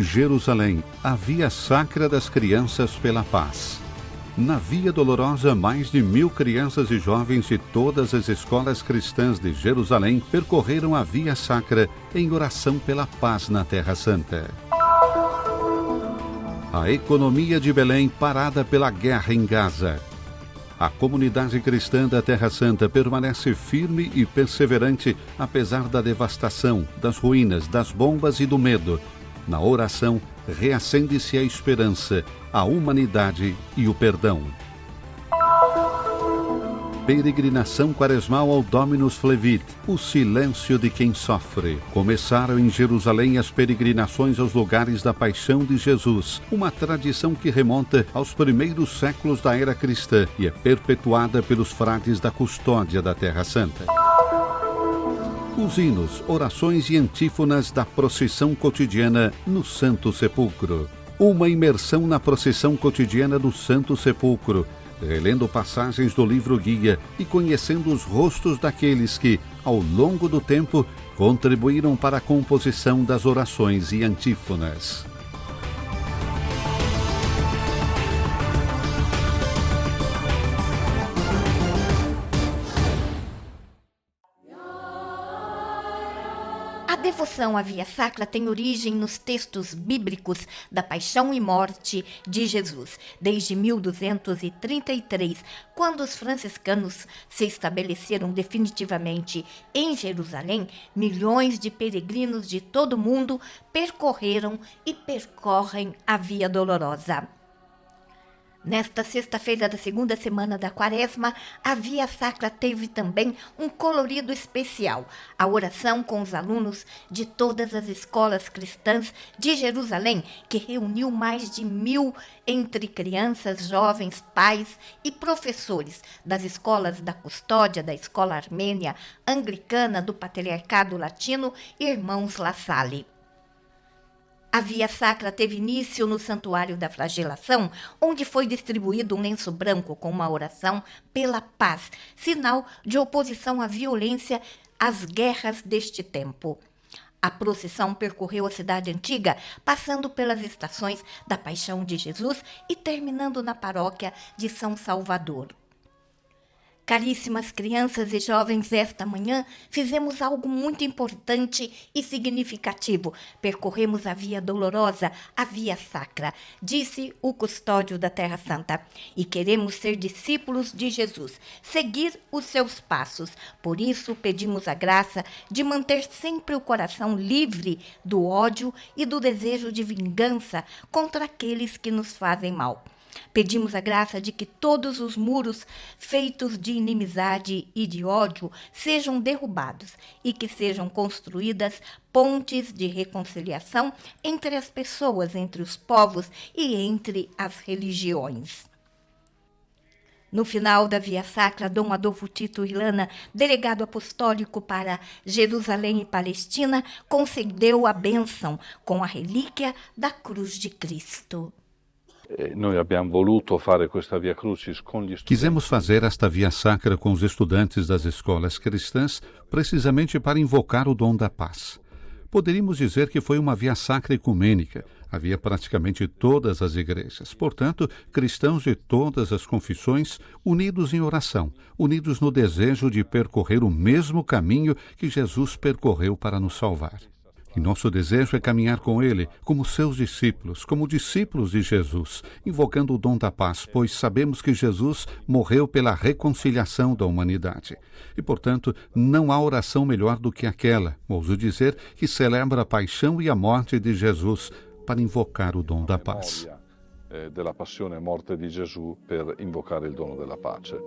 Jerusalém, a Via Sacra das Crianças pela Paz. Na Via Dolorosa, mais de 1.000 crianças e jovens de todas as escolas cristãs de Jerusalém percorreram a Via Sacra em oração pela paz na Terra Santa. A economia de Belém parada pela guerra em Gaza. A comunidade cristã da Terra Santa permanece firme e perseverante apesar da devastação, das ruínas, das bombas e do medo. Na oração, reacende-se a esperança, a humanidade e o perdão. Peregrinação quaresmal ao Dominus Flevit, o silêncio de quem sofre. Começaram em Jerusalém as peregrinações aos lugares da paixão de Jesus, uma tradição que remonta aos primeiros séculos da era cristã e é perpetuada pelos frades da custódia da Terra Santa. Os hinos, orações e antífonas da procissão cotidiana no Santo Sepulcro. Uma imersão na procissão cotidiana do Santo Sepulcro, relendo passagens do livro guia e conhecendo os rostos daqueles que, ao longo do tempo, contribuíram para a composição das orações e antífonas. A devoção à Via Sacra tem origem nos textos bíblicos da paixão e morte de Jesus, desde 1233, quando os franciscanos se estabeleceram definitivamente em Jerusalém. Milhões de peregrinos de todo o mundo percorreram e percorrem a Via Dolorosa. Nesta sexta-feira da segunda semana da Quaresma, a Via Sacra teve também um colorido especial, a oração com os alunos de todas as escolas cristãs de Jerusalém, que reuniu mais de 1.000 entre crianças, jovens, pais e professores das escolas da Custódia, da Escola Armênia, Anglicana, do Patriarcado Latino e Irmãos La Salle. A Via Sacra teve início no Santuário da Flagelação, onde foi distribuído um lenço branco com uma oração pela paz, sinal de oposição à violência, às guerras deste tempo. A procissão percorreu a cidade antiga, passando pelas estações da Paixão de Jesus e terminando na paróquia de São Salvador. Caríssimas crianças e jovens, esta manhã fizemos algo muito importante e significativo. Percorremos a Via Dolorosa, a Via Sacra, disse o custódio da Terra Santa. E queremos ser discípulos de Jesus, seguir os seus passos. Por isso, pedimos a graça de manter sempre o coração livre do ódio e do desejo de vingança contra aqueles que nos fazem mal. Pedimos a graça de que todos os muros feitos de inimizade e de ódio sejam derrubados e que sejam construídas pontes de reconciliação entre as pessoas, entre os povos e entre as religiões. No final da Via Sacra, Dom Adolfo Tito Irlana, delegado apostólico para Jerusalém e Palestina, concedeu a bênção com a relíquia da Cruz de Cristo. Quisemos fazer esta Via Sacra com os estudantes das escolas cristãs, precisamente para invocar o dom da paz. Poderíamos dizer que foi uma Via Sacra ecumênica. Havia praticamente todas as igrejas, portanto, cristãos de todas as confissões, unidos em oração, unidos no desejo de percorrer o mesmo caminho que Jesus percorreu para nos salvar. E nosso desejo é caminhar com Ele, como seus discípulos, como discípulos de Jesus, invocando o dom da paz, pois sabemos que Jesus morreu pela reconciliação da humanidade. E, portanto, não há oração melhor do que aquela, ouso dizer, que celebra a paixão e a morte de Jesus para invocar o dom da paz. Della passione e morte di Gesù per invocare il dono della pace.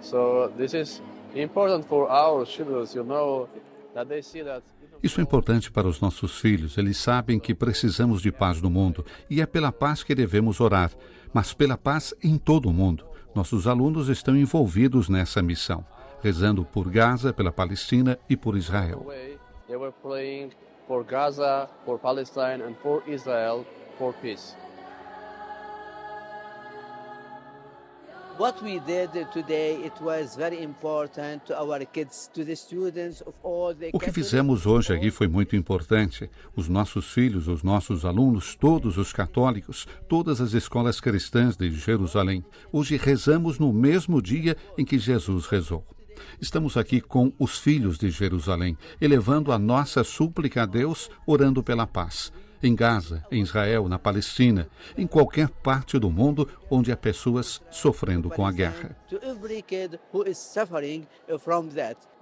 So this is important for our children, Isso é importante para os nossos filhos. Eles sabem que precisamos de paz no mundo e é pela paz que devemos orar, mas pela paz em todo o mundo. Nossos alunos estão envolvidos nessa missão, rezando por Gaza, pela Palestina e por Israel. They were praying for Gaza, for Palestine and for Israel for peace. What we did today, it was very important to our kids, to the students of all the O que fizemos hoje aqui foi muito importante. Os nossos filhos, os nossos alunos, todos os católicos, todas as escolas cristãs de Jerusalém. Hoje rezamos no mesmo dia em que Jesus rezou. Estamos aqui com os filhos de Jerusalém, elevando a nossa súplica a Deus, orando pela paz. Em Gaza, em Israel, na Palestina, em qualquer parte do mundo onde há pessoas sofrendo com a guerra.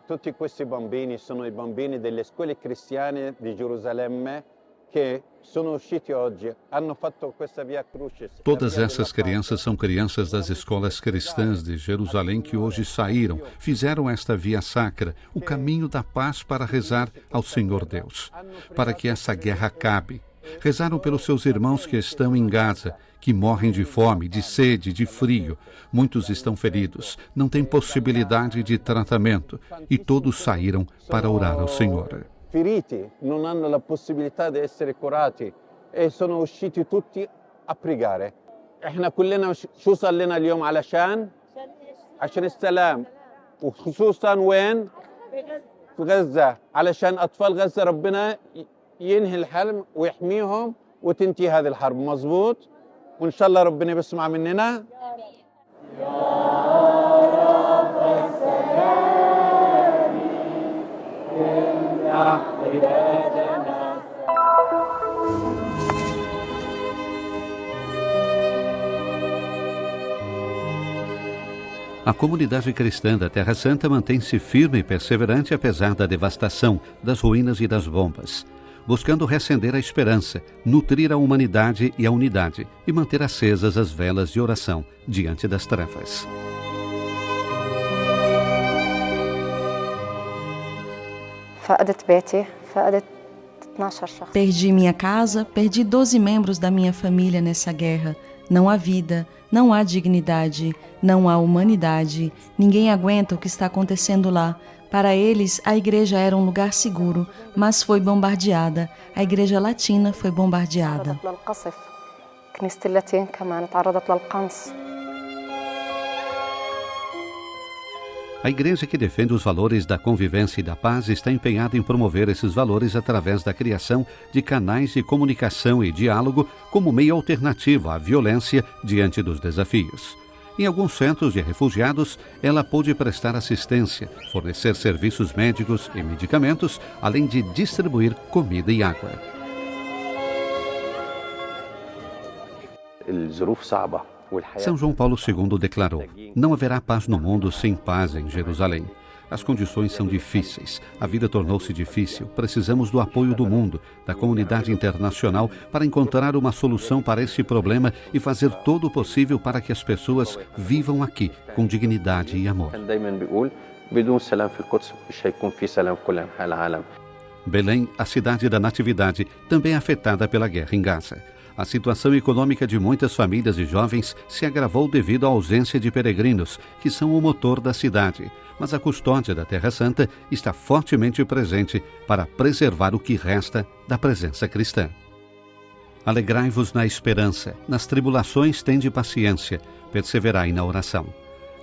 Tutti questi bambini sono I bambini delle scuole cristiane di Gerusalemme che sono usciti oggi, hanno fatto questa via crucis. Todas essas crianças são crianças das escolas cristãs de Jerusalém que hoje saíram, fizeram esta via sacra, o caminho da paz para rezar ao Senhor Deus, para que essa guerra acabe. Rezaram pelos seus irmãos que estão em Gaza, que morrem de fome, de sede, de frio. Muitos estão feridos, não têm possibilidade de tratamento e todos saíram para orar ao Senhor. Feriti non hanno la possibilità di essere curati e sono usciti tutti a pregare. احنا كلنا شو صار لنا اليوم عشان السلام وخصوصا وين في غزة علشان أطفال غزة ربنا ينهي الحرب ويحميهم وتنتهي هذه الحرب مظبوط وإن شاء الله ربنا بيسمع مننا. A comunidade cristã da Terra Santa mantém-se firme e perseverante apesar da devastação, das ruínas e das bombas, buscando reacender a esperança, nutrir a humanidade e a unidade e manter acesas as velas de oração diante das trevas. Perdi minha casa, perdi 12 membros da minha família nessa guerra. Não há vida, não há dignidade, não há humanidade. Ninguém aguenta o que está acontecendo lá. Para eles, a igreja era um lugar seguro, mas foi bombardeada. A igreja latina foi bombardeada. A igreja que defende os valores da convivência e da paz está empenhada em promover esses valores através da criação de canais de comunicação e diálogo como meio alternativo à violência diante dos desafios. Em alguns centros de refugiados, ela pôde prestar assistência, fornecer serviços médicos e medicamentos, além de distribuir comida e água. São João Paulo II declarou: não haverá paz no mundo sem paz em Jerusalém. As condições são difíceis, a vida tornou-se difícil, precisamos do apoio do mundo, da comunidade internacional para encontrar uma solução para esse problema e fazer todo o possível para que as pessoas vivam aqui com dignidade e amor. Belém, a cidade da Natividade, também é afetada pela guerra em Gaza. A situação econômica de muitas famílias e jovens se agravou devido à ausência de peregrinos, que são o motor da cidade. Mas a custódia da Terra Santa está fortemente presente para preservar o que resta da presença cristã. Alegrai-vos na esperança, nas tribulações tende paciência, perseverai na oração.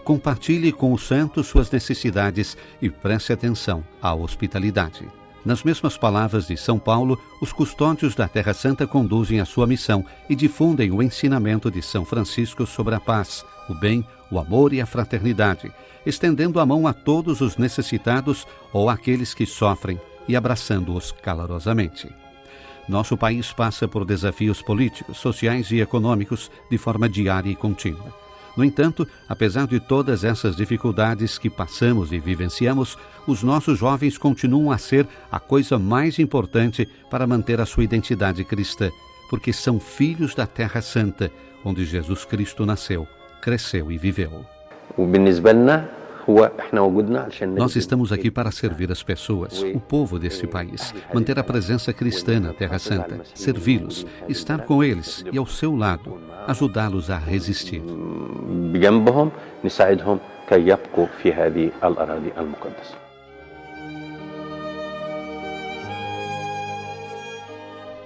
Compartilhe com os santos suas necessidades e preste atenção à hospitalidade. Nas mesmas palavras de São Paulo, os custódios da Terra Santa conduzem a sua missão e difundem o ensinamento de São Francisco sobre a paz, o bem, o amor e a fraternidade, estendendo a mão a todos os necessitados ou àqueles que sofrem e abraçando-os calorosamente. Nosso país passa por desafios políticos, sociais e econômicos de forma diária e contínua. No entanto, apesar de todas essas dificuldades que passamos e vivenciamos, os nossos jovens continuam a ser a coisa mais importante para manter a sua identidade cristã, porque são filhos da Terra Santa, onde Jesus Cristo nasceu, cresceu e viveu. Nós estamos aqui para servir as pessoas, o povo deste país, manter a presença cristã na Terra Santa, servi-los, estar com eles e ao seu lado, ajudá-los a resistir.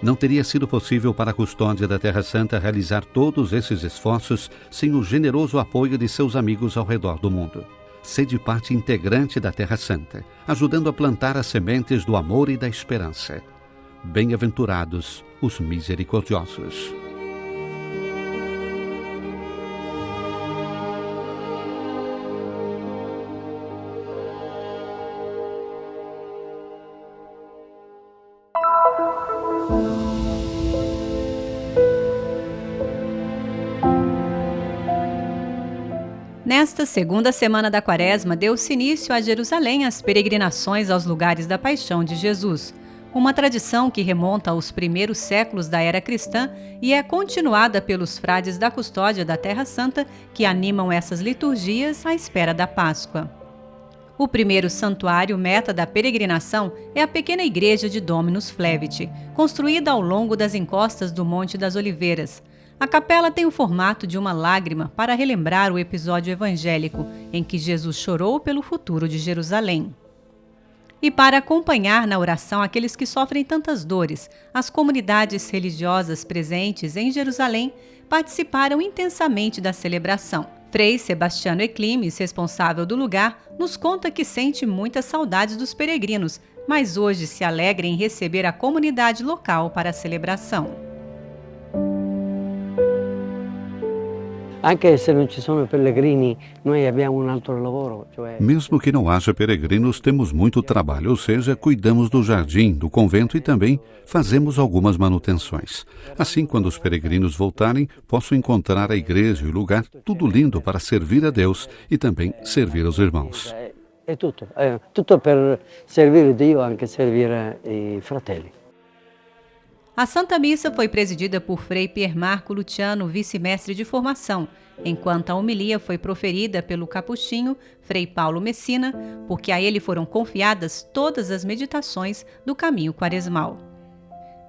Não teria sido possível para a custódia da Terra Santa realizar todos esses esforços sem o generoso apoio de seus amigos ao redor do mundo. Sede parte integrante da Terra Santa, ajudando a plantar as sementes do amor e da esperança. Bem-aventurados os misericordiosos. Nesta segunda semana da Quaresma, deu-se início a Jerusalém as peregrinações aos lugares da paixão de Jesus, uma tradição que remonta aos primeiros séculos da era cristã e é continuada pelos frades da custódia da Terra Santa que animam essas liturgias à espera da Páscoa. O primeiro santuário meta da peregrinação é a pequena igreja de Dominus Flevit, construída ao longo das encostas do Monte das Oliveiras. A capela tem o formato de uma lágrima para relembrar o episódio evangélico em que Jesus chorou pelo futuro de Jerusalém. E para acompanhar na oração aqueles que sofrem tantas dores, as comunidades religiosas presentes em Jerusalém participaram intensamente da celebração. Frei Sebastiano Eclimes, responsável do lugar, nos conta que sente muitas saudades dos peregrinos, mas hoje se alegra em receber a comunidade local para a celebração. Mesmo que não haja peregrinos, temos muito trabalho, ou seja, cuidamos do jardim, do convento e também fazemos algumas manutenções. Assim, quando os peregrinos voltarem, posso encontrar a igreja e o lugar tudo lindo para servir a Deus e também servir aos irmãos. É tudo para servir a Deus e anche servir ai fratelli. A Santa Missa foi presidida por Frei Piermarco Luciano, vice-mestre de formação, enquanto a homilia foi proferida pelo capuchinho Frei Paulo Messina, porque a ele foram confiadas todas as meditações do caminho quaresmal.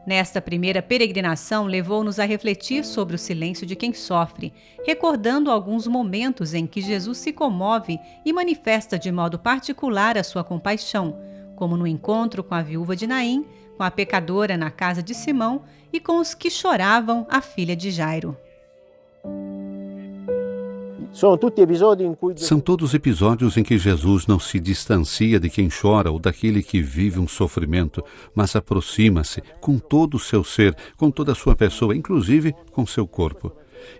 Nesta primeira peregrinação, levou-nos a refletir sobre o silêncio de quem sofre, recordando alguns momentos em que Jesus se comove e manifesta de modo particular a sua compaixão, como no encontro com a viúva de Naim, com a pecadora na casa de Simão e com os que choravam a filha de Jairo. São todos episódios em que Jesus não se distancia de quem chora ou daquele que vive um sofrimento, mas aproxima-se com todo o seu ser, com toda a sua pessoa, inclusive com seu corpo.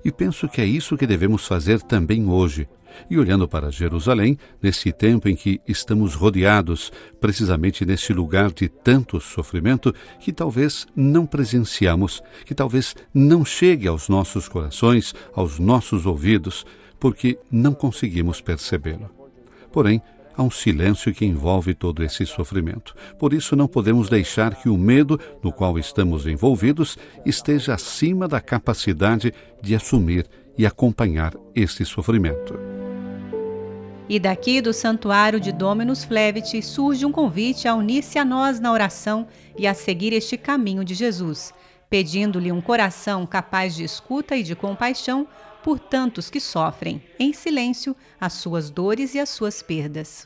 E penso que é isso que devemos fazer também hoje. E olhando para Jerusalém, nesse tempo em que estamos rodeados, precisamente nesse lugar de tanto sofrimento, que talvez não presenciamos, que talvez não chegue aos nossos corações, aos nossos ouvidos, porque não conseguimos percebê-lo. Porém, há um silêncio que envolve todo esse sofrimento. Por isso não podemos deixar que o medo no qual estamos envolvidos esteja acima da capacidade de assumir e acompanhar este sofrimento. E daqui do santuário de Dominus Flevit surge um convite a unir-se a nós na oração e a seguir este caminho de Jesus, pedindo-lhe um coração capaz de escuta e de compaixão por tantos que sofrem, em silêncio, as suas dores e as suas perdas.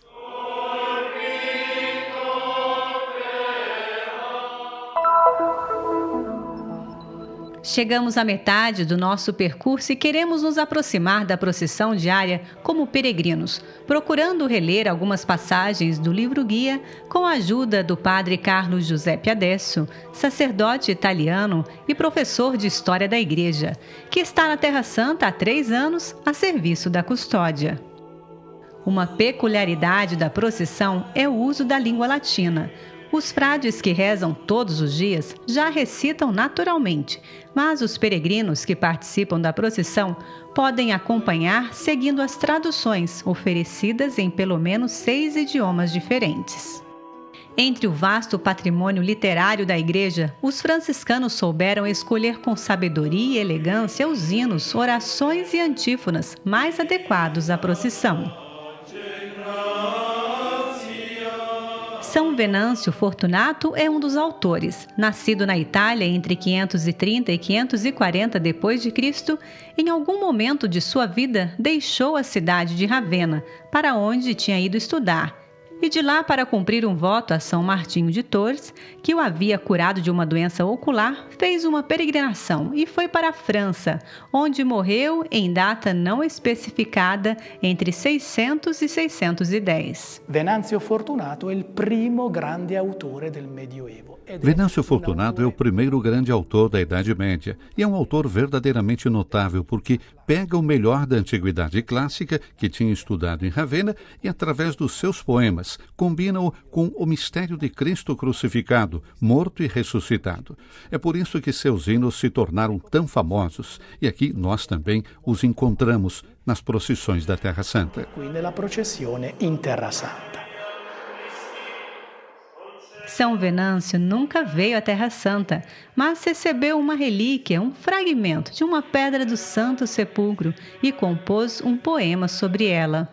Chegamos à metade do nosso percurso e queremos nos aproximar da procissão diária como peregrinos, procurando reler algumas passagens do livro-guia com a ajuda do padre Carlos Giuseppe Adesso, sacerdote italiano e professor de História da Igreja, que está na Terra Santa há 3 anos a serviço da custódia. Uma peculiaridade da procissão é o uso da língua latina. Os frades que rezam todos os dias já recitam naturalmente, mas os peregrinos que participam da procissão podem acompanhar seguindo as traduções oferecidas em pelo menos 6 idiomas diferentes. Entre o vasto patrimônio literário da Igreja, os franciscanos souberam escolher com sabedoria e elegância os hinos, orações e antífonas mais adequados à procissão. São Venâncio Fortunato é um dos autores. Nascido na Itália entre 530 e 540 d.C., em algum momento de sua vida deixou a cidade de Ravenna, para onde tinha ido estudar. e de lá para cumprir um voto a São Martinho de Tours, que o havia curado de uma doença ocular, fez uma peregrinação e foi para a França, onde morreu em data não especificada entre 600 e 610. Venanzio Fortunato é o primo grande autore del Medioevo. Venâncio Fortunato é o primeiro grande autor da Idade Média e é um autor verdadeiramente notável porque pega o melhor da antiguidade clássica que tinha estudado em Ravenna e, através dos seus poemas, combina-o com o mistério de Cristo crucificado, morto e ressuscitado. É por isso que seus hinos se tornaram tão famosos e aqui nós também os encontramos nas procissões da Terra Santa. Qui nella processione in Terra Santa. São Venâncio nunca veio à Terra Santa, mas recebeu uma relíquia, um fragmento de uma pedra do Santo Sepulcro e compôs um poema sobre ela.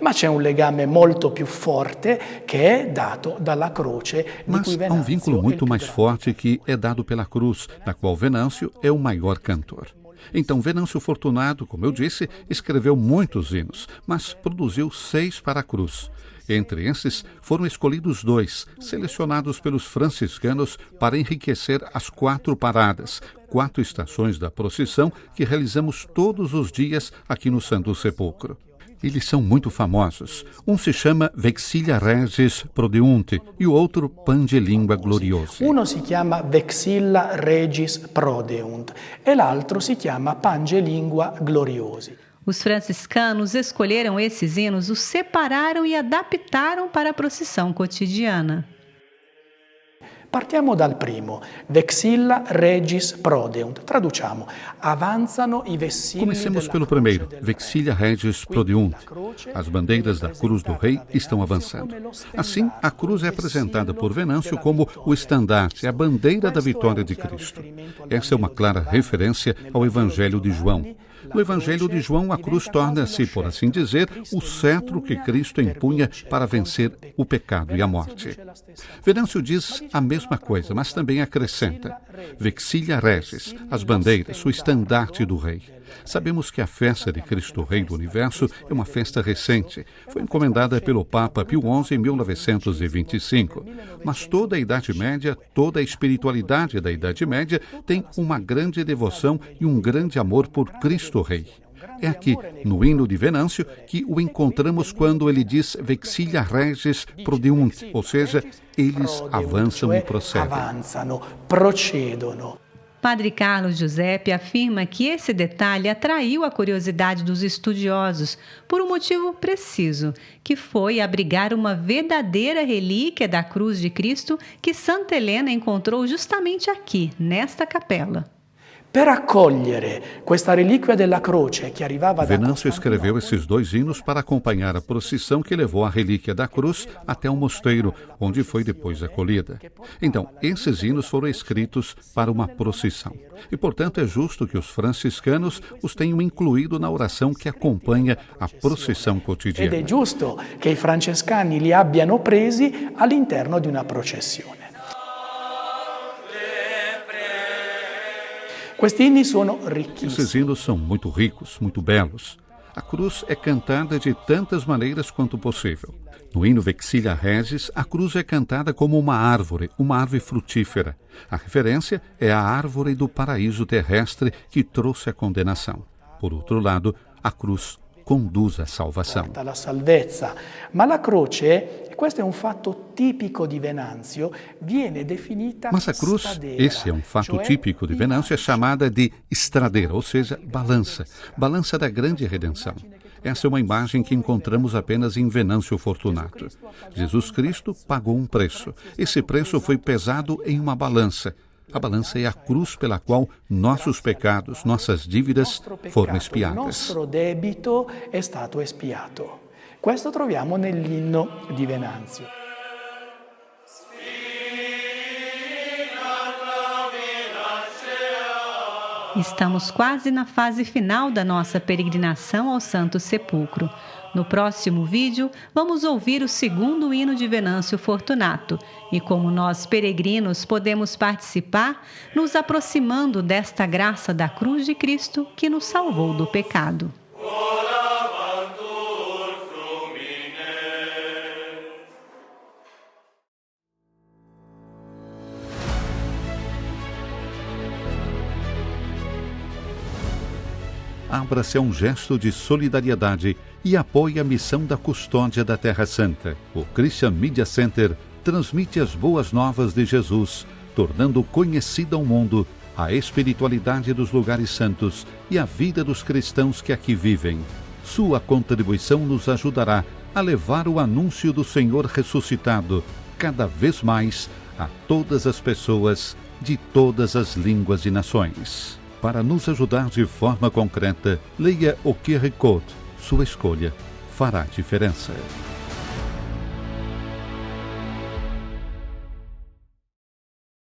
Ma c'è un legame molto più forte che è dato dalla croce di Mas cui há um Venanzio vínculo è il muito più mais grande. forte que é dado pela cruz, na qual Venâncio é o maior cantor. Então, Venâncio Fortunato, como eu disse, escreveu muitos hinos, mas produziu 6 para a cruz. Entre esses, foram escolhidos 2, selecionados pelos franciscanos para enriquecer as 4 paradas, 4 estações da procissão que realizamos todos os dias aqui no Santo Sepulcro. Eles são muito famosos. Um se chama Vexilia Regis Prodeunt e o outro Pangelingua Gloriosi. Uno si chiama Vexilla Regis Prodeunt e l'altro si chiama Pangelingua Gloriosi. Os franciscanos escolheram esses hinos, os separaram e adaptaram para a procissão cotidiana. Partiamo dal primo, Vexilla Regis Prodeunt. Traduciamo, avanzano i vessilli Comecemos della pelo croce primeiro, del Vexilia Regis Prodeunt. As bandeiras da cruz do rei estão avançando. Assim, a cruz é apresentada por Venâncio como o estandarte, a bandeira da vitória de Cristo. Essa é uma clara referência ao Evangelho de João. No Evangelho de João, a cruz torna-se, por assim dizer, o cetro que Cristo empunha para vencer o pecado e a morte. Venâncio diz a mesma coisa, mas também acrescenta: Vexilia Regis, as bandeiras, o estandarte do rei. Sabemos que a festa de Cristo Rei do Universo é uma festa recente. Foi encomendada pelo Papa Pio XI em 1925. Mas toda a Idade Média, toda a espiritualidade da Idade Média tem uma grande devoção e um grande amor por Cristo Rei. É aqui, no hino de Venâncio, que o encontramos quando ele diz Vexilia Regis Prodeunt, ou seja, eles avançam e procedem. Padre Carlos Giuseppe afirma que esse detalhe atraiu a curiosidade dos estudiosos por um motivo preciso, que foi abrigar uma verdadeira relíquia da cruz de Cristo que Santa Helena encontrou justamente aqui, nesta capela. Per accogliere questa reliquia della croce che arrivava da Venâncio escreveu esses 2 hinos para acompanhar a procissão que levou a relíquia da cruz até o mosteiro, onde foi depois acolhida. Então, esses hinos foram escritos para uma procissão. E, portanto, é justo que os franciscanos os tenham incluído na oração que acompanha a procissão cotidiana. Ed è giusto che i francescani li abbiano presi all'interno di una processione. Questi inni sono ricchissimi. Esses hinos são muito ricos, muito belos. A cruz é cantada de tantas maneiras quanto possível. No hino Vexilia Regis, a cruz é cantada como uma árvore frutífera. A referência é a árvore do paraíso terrestre que trouxe a condenação. Por outro lado, a cruz conduz à salvação. La salvezza. Ma la croce, e questo è un fatto tipico di Venanzio, viene definita Mas a cruz, esse é um fato típico de Venâncio, é chamada de estradeira, ou seja, balança, balança da grande redenção. Essa é uma imagem que encontramos apenas em Venâncio Fortunato. Jesus Cristo pagou um preço. Esse preço foi pesado em uma balança. A balança é a cruz pela qual nossos pecados, nossas dívidas foram expiadas. Il nostro debito è stato espiato. Questo troviamo nell'inno di Venanzio. Estamos quase na fase final da nossa peregrinação ao Santo Sepulcro. No próximo vídeo, vamos ouvir o segundo hino de Venâncio Fortunato e como nós peregrinos podemos participar, nos aproximando desta graça da cruz de Cristo que nos salvou do pecado. abra-se a um gesto de solidariedade e apoie a missão da custódia da Terra Santa. O Christian Media Center transmite as boas novas de Jesus, tornando conhecida ao mundo a espiritualidade dos lugares santos e a vida dos cristãos que aqui vivem. Sua contribuição nos ajudará a levar o anúncio do Senhor ressuscitado cada vez mais a todas as pessoas de todas as línguas e nações. Para nos ajudar de forma concreta, leia o QR Code. Sua escolha fará diferença.